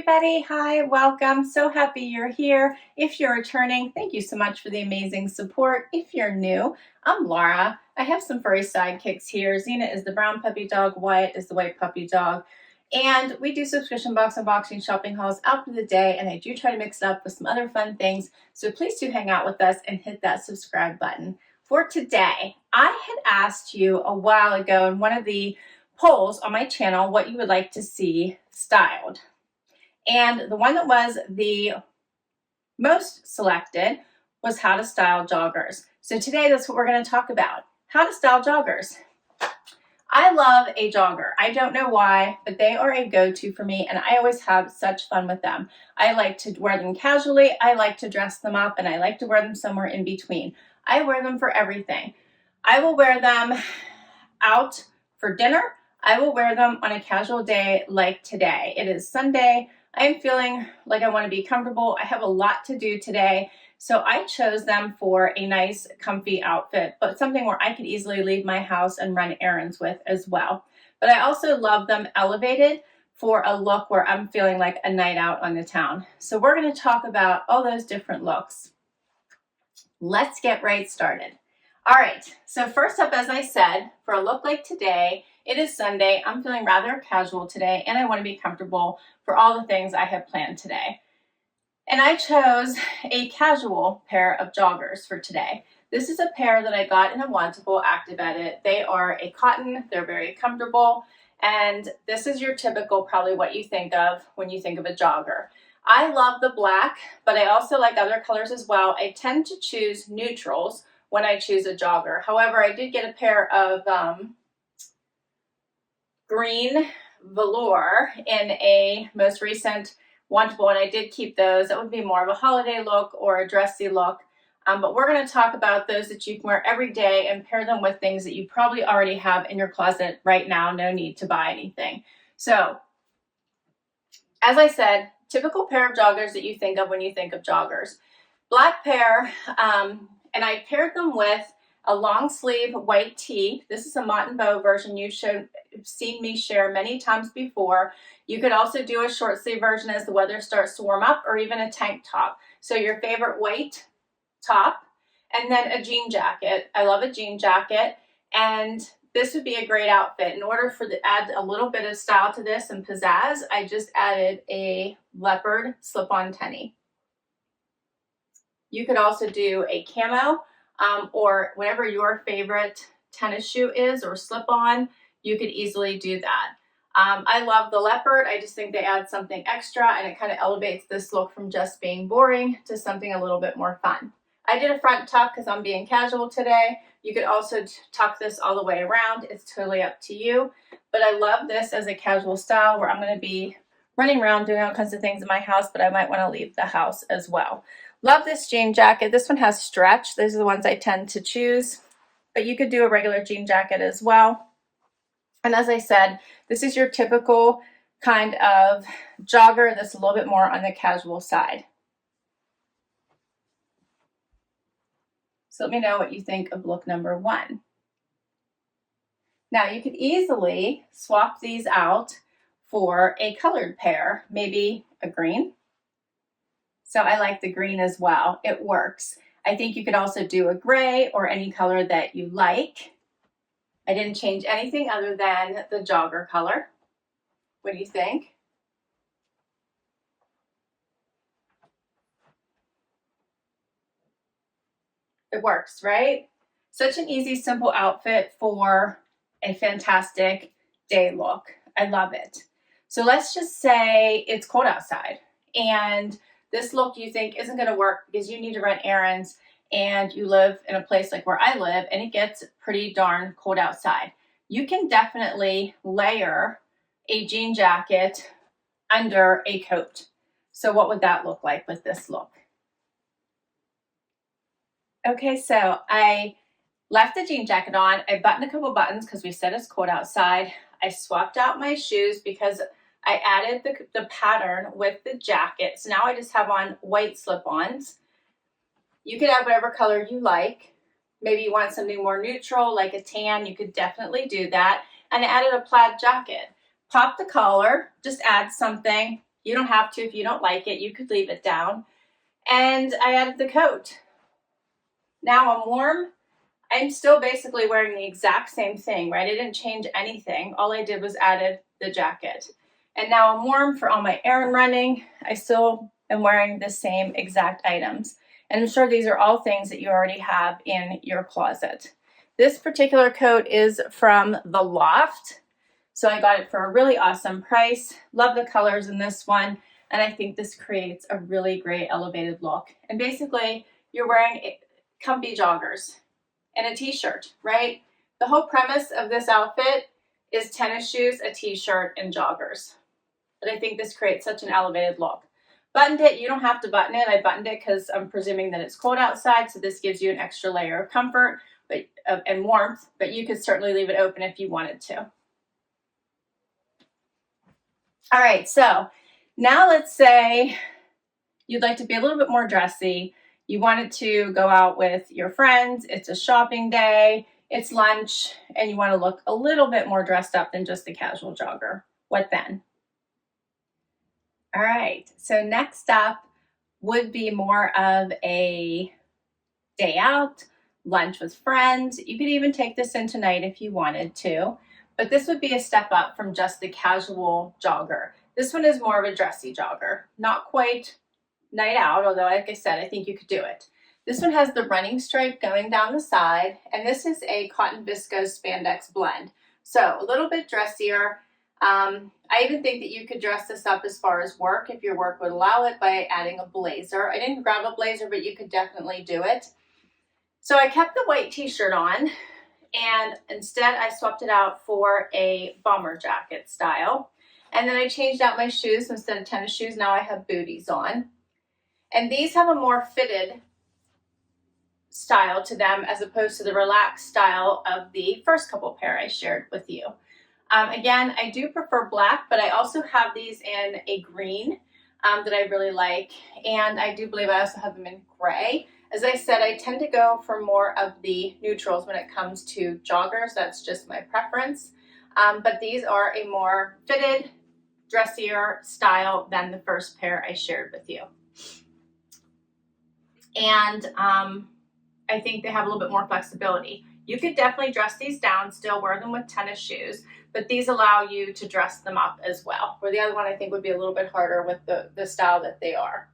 everybody. Hi, welcome. So happy you're here. If you're returning, thank you so much for the amazing support. If you're new, I'm Laura. I have some furry sidekicks here. Xena is the brown puppy dog. Wyatt is the white puppy dog. And we do subscription box unboxing shopping hauls out for the day, and I do try to mix it up with some other fun things. So please do hang out with us and hit that subscribe button. For today, I had asked you a while ago in one of the polls on my channel what you would like to see styled. And the one that was the most selected was how to style joggers. So today that's what we're going to talk about, how to style joggers. I love a jogger. I don't know why, but they are a go-to for me, and I always have such fun with them. I like to wear them casually, I like to dress them up, and I like to wear them somewhere in between. I wear them for everything. I will wear them out for dinner. I will wear them on a casual day like today. It is Sunday. I am feeling like I want to be comfortable. I have a lot to do today, so I chose them for a nice, comfy outfit, but something where I could easily leave my house and run errands with as well. But I also love them elevated for a look where I'm feeling like a night out on the town. So we're going to talk about all those different looks. Let's get right started. All right, so first up, as I said, for a look like today, it is Sunday. I'm feeling rather casual today, and I want to be comfortable for all the things I have planned today. And I chose a casual pair of joggers for today. This is a pair that I got in a Wantable Active Edit. They are a cotton, they're very comfortable, and this is your typical, probably what you think of when you think of a jogger. I love the black, but I also like other colors as well. I tend to choose neutrals when I choose a jogger. However, I did get a pair of green velour in a most recent Wantable, and I did keep those. That would be more of a holiday look or a dressy look. But we're going to talk about those that you can wear every day and pair them with things that you probably already have in your closet right now. No need to buy anything. So, as I said, typical pair of joggers that you think of when you think of joggers. Black pair, and I paired them with a long sleeve white tee. This is a Mott and Bow version you've seen me share many times before. You could also do a short sleeve version as the weather starts to warm up, or even a tank top. So your favorite white top, and then a jean jacket. I love a jean jacket, and this would be a great outfit. In order for the add a little bit of style to this and pizzazz, I just added a leopard slip-on tenny. You could also do a camo, or whatever your favorite tennis shoe is or slip-on, you could easily do that. I love the leopard. I just think they add something extra, and it kind of elevates this look from just being boring to something a little bit more fun. I did a front tuck because I'm being casual today. You could also tuck this all the way around. It's totally up to you. But I love this as a casual style where I'm going to be running around doing all kinds of things in my house, but I might want to leave the house as well. Love this jean jacket. This one has stretch. These are the ones I tend to choose, but you could do a regular jean jacket as well. And as I said, this is your typical kind of jogger that's a little bit more on the casual side. So let me know what you think of look number one. Now you could easily swap these out for a colored pair, maybe a green. So I like the green as well. It works. I think you could also do a gray or any color that you like. I didn't change anything other than the jogger color. What do you think? It works, right? Such an easy, simple outfit for a fantastic day look. I love it. So let's just say it's cold outside, and this look you think isn't going to work because you need to run errands and you live in a place like where I live and it gets pretty darn cold outside. You can definitely layer a jean jacket under a coat. So what would that look like with this look? Okay, so I left the jean jacket on. I buttoned a couple buttons because we said it's cold outside. I swapped out my shoes because I added the pattern with the jacket. So now I just have on white slip-ons. You could add whatever color you like. Maybe you want something more neutral, like a tan. You could definitely do that. And I added a plaid jacket. Pop the collar, just add something You don't have to if you don't like it. You could leave it down. And I added the coat. Now I'm warm. I'm still basically wearing the exact same thing, right? I didn't change anything. All I did was added the jacket. And now I'm warm for all my errand running. I still am wearing the same exact items. And I'm sure these are all things that you already have in your closet. This particular coat is from The Loft. So I got it for a really awesome price. Love the colors in this one. And I think this creates a really great elevated look. And basically, you're wearing comfy joggers and a t-shirt, right? The whole premise of this outfit is tennis shoes, a t-shirt, and joggers. But I think this creates such an elevated look. Buttoned it, you don't have to button it. I buttoned it because I'm presuming that it's cold outside, so this gives you an extra layer of comfort and warmth, but you could certainly leave it open if you wanted to. All right, so now let's say you'd like to be a little bit more dressy. You wanted to go out with your friends. It's a shopping day. It's lunch, and you want to look a little bit more dressed up than just a casual jogger. What then? All right, so next up would be more of a day out, lunch with friends. You could even take this in tonight if you wanted to, but this would be a step up from just the casual jogger. This one is more of a dressy jogger, not quite night out, although like I said, I think you could do it. This one has the running stripe going down the side, and this is a cotton viscose spandex blend. So a little bit dressier. I even think that you could dress this up as far as work if your work would allow it by adding a blazer. I didn't grab a blazer, but you could definitely do it. So I kept the white t-shirt on, and instead I swapped it out for a bomber jacket style. And then I changed out my shoes. Instead of tennis shoes, now I have booties on. And these have a more fitted style to them as opposed to the relaxed style of the first couple pair I shared with you. Again, I do prefer black, but I also have these in a green that I really like. And I do believe I also have them in gray. As I said, I tend to go for more of the neutrals when it comes to joggers. That's just my preference. But these are a more fitted, dressier style than the first pair I shared with you. And I think they have a little bit more flexibility. You could definitely dress these down, still wear them with tennis shoes, but these allow you to dress them up as well. Where the other one I think would be a little bit harder with the style that they are.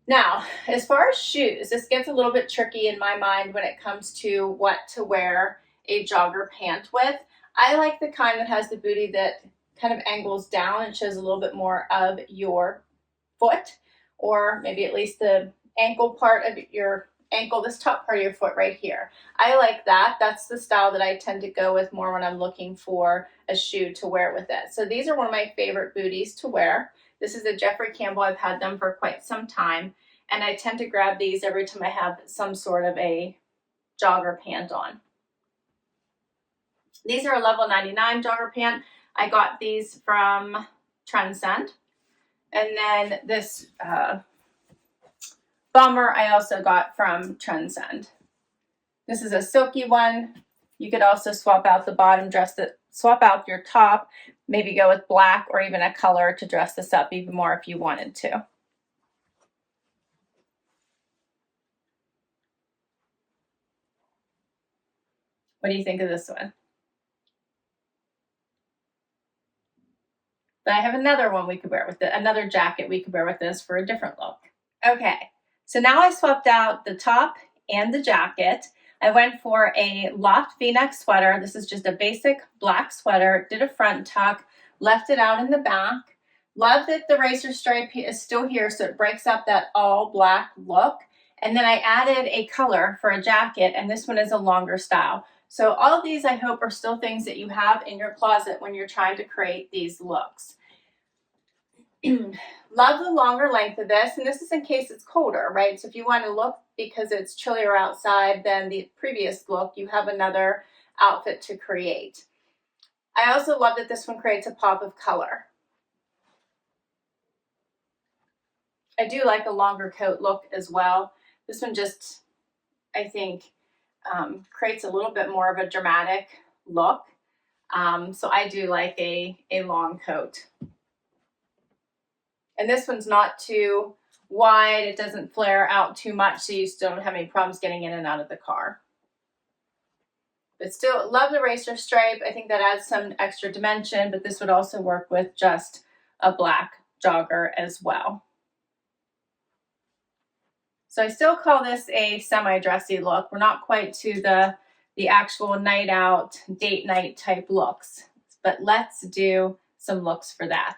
Now, as far as shoes, this gets a little bit tricky in my mind when it comes to what to wear a jogger pant with. I like the kind that has the booty that kind of angles down and shows a little bit more of your foot, or maybe at least the ankle part of your ankle, this top part of your foot right here. I like that. That's the style that I tend to go with more when I'm looking for a shoe to wear with it. So these are one of my favorite booties to wear. This is a Jeffrey Campbell. I've had them for quite some time, and I tend to grab these every time I have some sort of a jogger pant on. These are a level 99 jogger pant. I got these from Transcend. And then this bomber I also got from Transcend. This is a silky one. You could also swap out the bottom, swap out your top, maybe go with black or even a color to dress this up even more if you wanted to. What do you think of this one? But I have another one we could wear with it, another jacket we could wear with this for a different look. Okay, so now I swapped out the top and the jacket. I went for a Loft V-neck sweater. This is just a basic black sweater, did a front tuck, left it out in the back. Love that the razor stripe is still here, so it breaks up that all black look. And then I added a color for a jacket, and this one is a longer style. So all of these, I hope, are still things that you have in your closet when you're trying to create these looks. Love the longer length of this, and this is in case it's colder, right? So if you want to look because it's chillier outside than the previous look, you have another outfit to create. I also love that this one creates a pop of color. I do like a longer coat look as well. This one just, I think, creates a little bit more of a dramatic look. So I do like a long coat. And this one's not too wide. It doesn't flare out too much, so you still don't have any problems getting in and out of the car. But still, love the racer stripe. I think that adds some extra dimension, but this would also work with just a black jogger as well. So I still call this a semi-dressy look. We're not quite to the actual night out, date night type looks, but let's do some looks for that.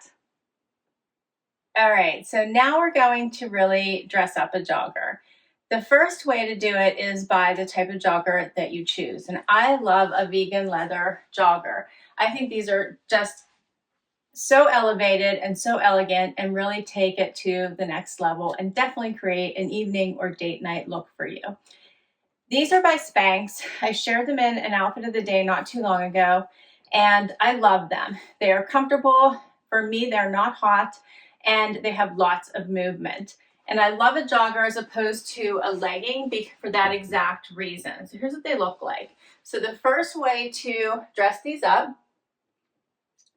All right, so now we're going to really dress up a jogger. The first way to do it is by the type of jogger that you choose. And I love a vegan leather jogger. I think these are just so elevated and so elegant and really take it to the next level and definitely create an evening or date night look for you. These are by Spanx. I shared them in an outfit of the day not too long ago, and I love them. They are comfortable. For me, they're not hot, and they have lots of movement. And I love a jogger as opposed to a legging for that exact reason. So here's what they look like. So the first way to dress these up,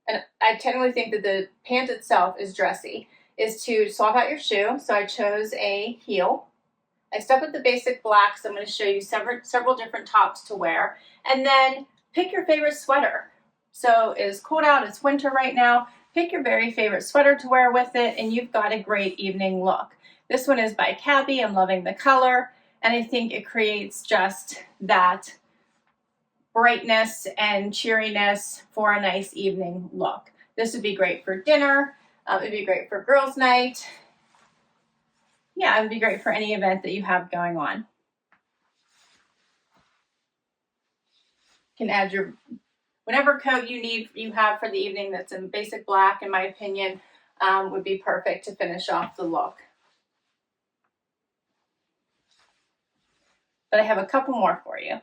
and I technically think that the pant itself is dressy, is to swap out your shoe. So I chose a heel. I stuck with the basic black, so I'm going to show you several different tops to wear. And then pick your favorite sweater. So it's cold out, it's winter right now. Pick your very favorite sweater to wear with it, and you've got a great evening look. This one is by Cabby. I'm loving the color, and I think it creates just that brightness and cheeriness for a nice evening look. This would be great for dinner. It'd be great for girls' night. Yeah, it would be great for any event that you have going on. You can add your whatever coat you have for the evening that's in basic black, in my opinion, would be perfect to finish off the look. But I have a couple more for you.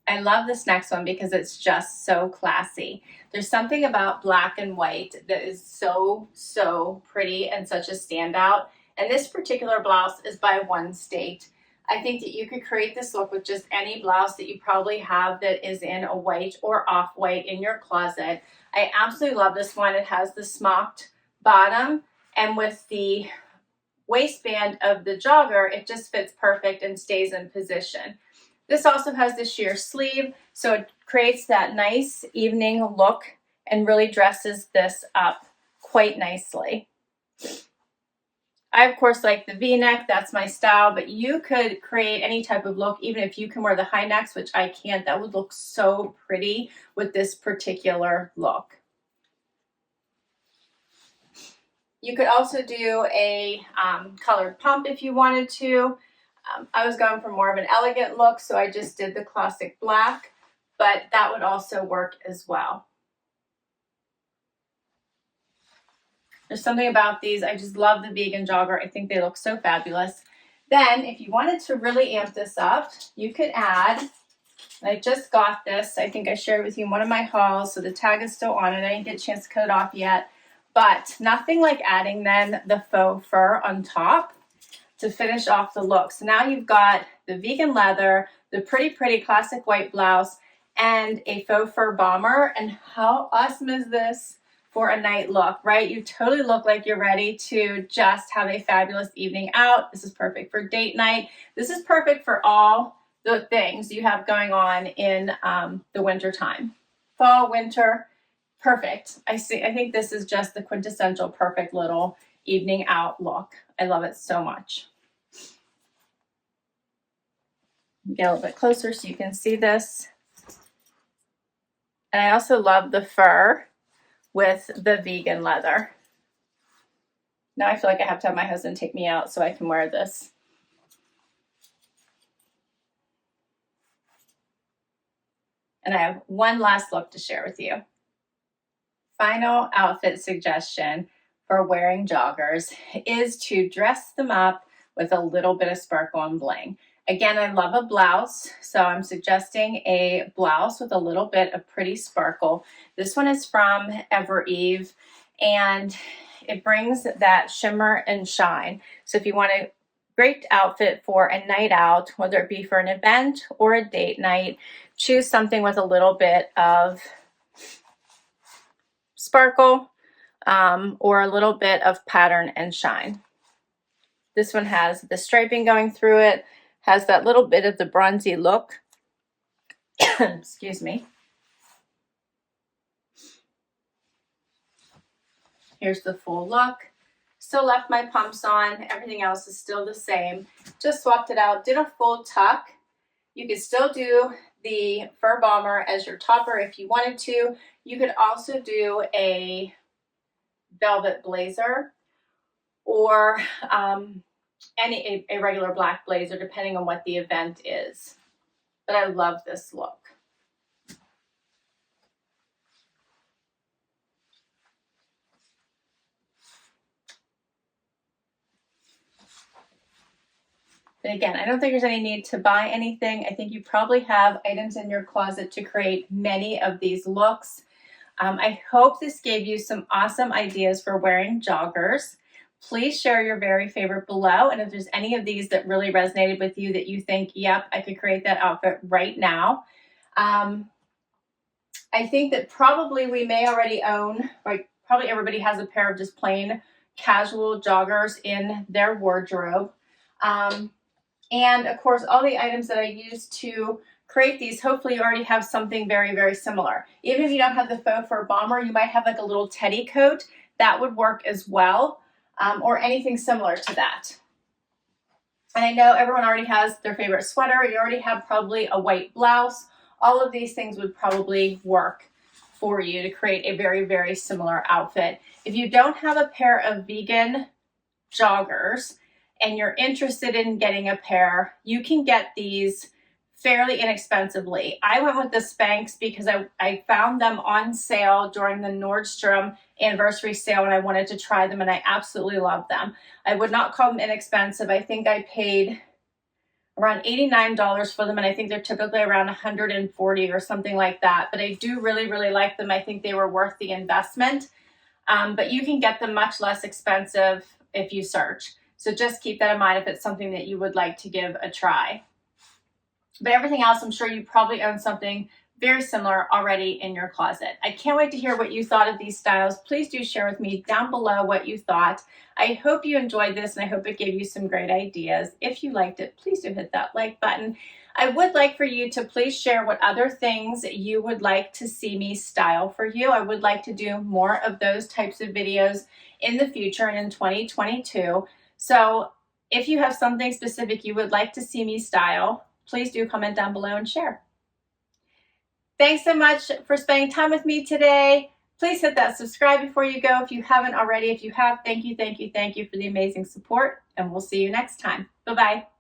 I love this next one because it's just so classy. There's something about black and white that is so, so pretty and such a standout. And this particular blouse is by One State. I think that you could create this look with just any blouse that you probably have that is in a white or off-white in your closet. I absolutely love this one. It has the smocked bottom, and with the waistband of the jogger, it just fits perfect and stays in position. This also has the sheer sleeve, so it creates that nice evening look and really dresses this up quite nicely. I, of course, like the V-neck. That's my style, but you could create any type of look, even if you can wear the high necks, which I can't. That would look so pretty with this particular look. You could also do a colored pump if you wanted to. I was going for more of an elegant look, so I just did the classic black, but that would also work as well. There's something about these. I just love the vegan jogger. I think they look so fabulous. Then, if you wanted to really amp this up, you could add, I just got this. I think I shared with you in one of my hauls, so the tag is still on it. I didn't get a chance to cut it off yet, but nothing like adding then the faux fur on top to finish off the look. So now you've got the vegan leather, the pretty classic white blouse, and a faux fur bomber. And how awesome is this for a night look, right? You totally look like you're ready to just have a fabulous evening out. This is perfect for date night. This is perfect for all the things you have going on in the winter time. Fall, winter, perfect. I think this is just the quintessential perfect little evening out look. I love it so much. Get a little bit closer so you can see this. And I also love the fur with the vegan leather. Now I feel like I have to have my husband take me out so I can wear this. And I have one last look to share with you. Final outfit suggestion for wearing joggers is to dress them up with a little bit of sparkle and bling. Again, I love a blouse, so I'm suggesting a blouse with a little bit of pretty sparkle. This one is from Ever Eve, and it brings that shimmer and shine. So if you want a great outfit for a night out, whether it be for an event or a date night, choose something with a little bit of sparkle, or a little bit of pattern and shine. This one has the striping going through it, has that little bit of the bronzy look. Excuse me. Here's the full look. Still left my pumps on. Everything else is still the same. Just swapped it out. Did a full tuck. You could still do the fur bomber as your topper if you wanted to. You could also do a velvet blazer or a regular black blazer, depending on what the event is. But I love this look. But again, I don't think there's any need to buy anything. I think you probably have items in your closet to create many of these looks. I hope this gave you some awesome ideas for wearing joggers. Please share your very favorite below. And if there's any of these that really resonated with you that you think, yep, I could create that outfit right now. I think that probably we may already own, like probably everybody has a pair of just plain casual joggers in their wardrobe. And of course, all the items that I used to create these, hopefully you already have something very, very similar. Even if you don't have the faux fur bomber, you might have like a little teddy coat. That would work as well, or anything similar to that. And I know everyone already has their favorite sweater. You already have probably a white blouse. All of these things would probably work for you to create a very, very similar outfit. If you don't have a pair of vegan joggers, and you're interested in getting a pair, you can get these fairly inexpensively. I went with the Spanx because I found them on sale during the Nordstrom anniversary sale and I wanted to try them and I absolutely love them. I would not call them inexpensive. I think I paid around $89 for them and I think they're typically around $140 or something like that. But I do really, really like them. I think they were worth the investment. But you can get them much less expensive if you search. So just keep that in mind if it's something that you would like to give a try. But everything else, I'm sure you probably own something very similar already in your closet. I can't wait to hear what you thought of these styles. Please do share with me down below what you thought. I hope you enjoyed this and I hope it gave you some great ideas. If you liked it, please do hit that like button. I would like for you to please share what other things you would like to see me style for you. I would like to do more of those types of videos in the future and in 2022. So if you have something specific you would like to see me style, please do comment down below and share. Thanks so much for spending time with me today. Please hit that subscribe before you go if you haven't already. If you have, thank you, thank you, thank you for the amazing support, and we'll see you next time. Bye-bye.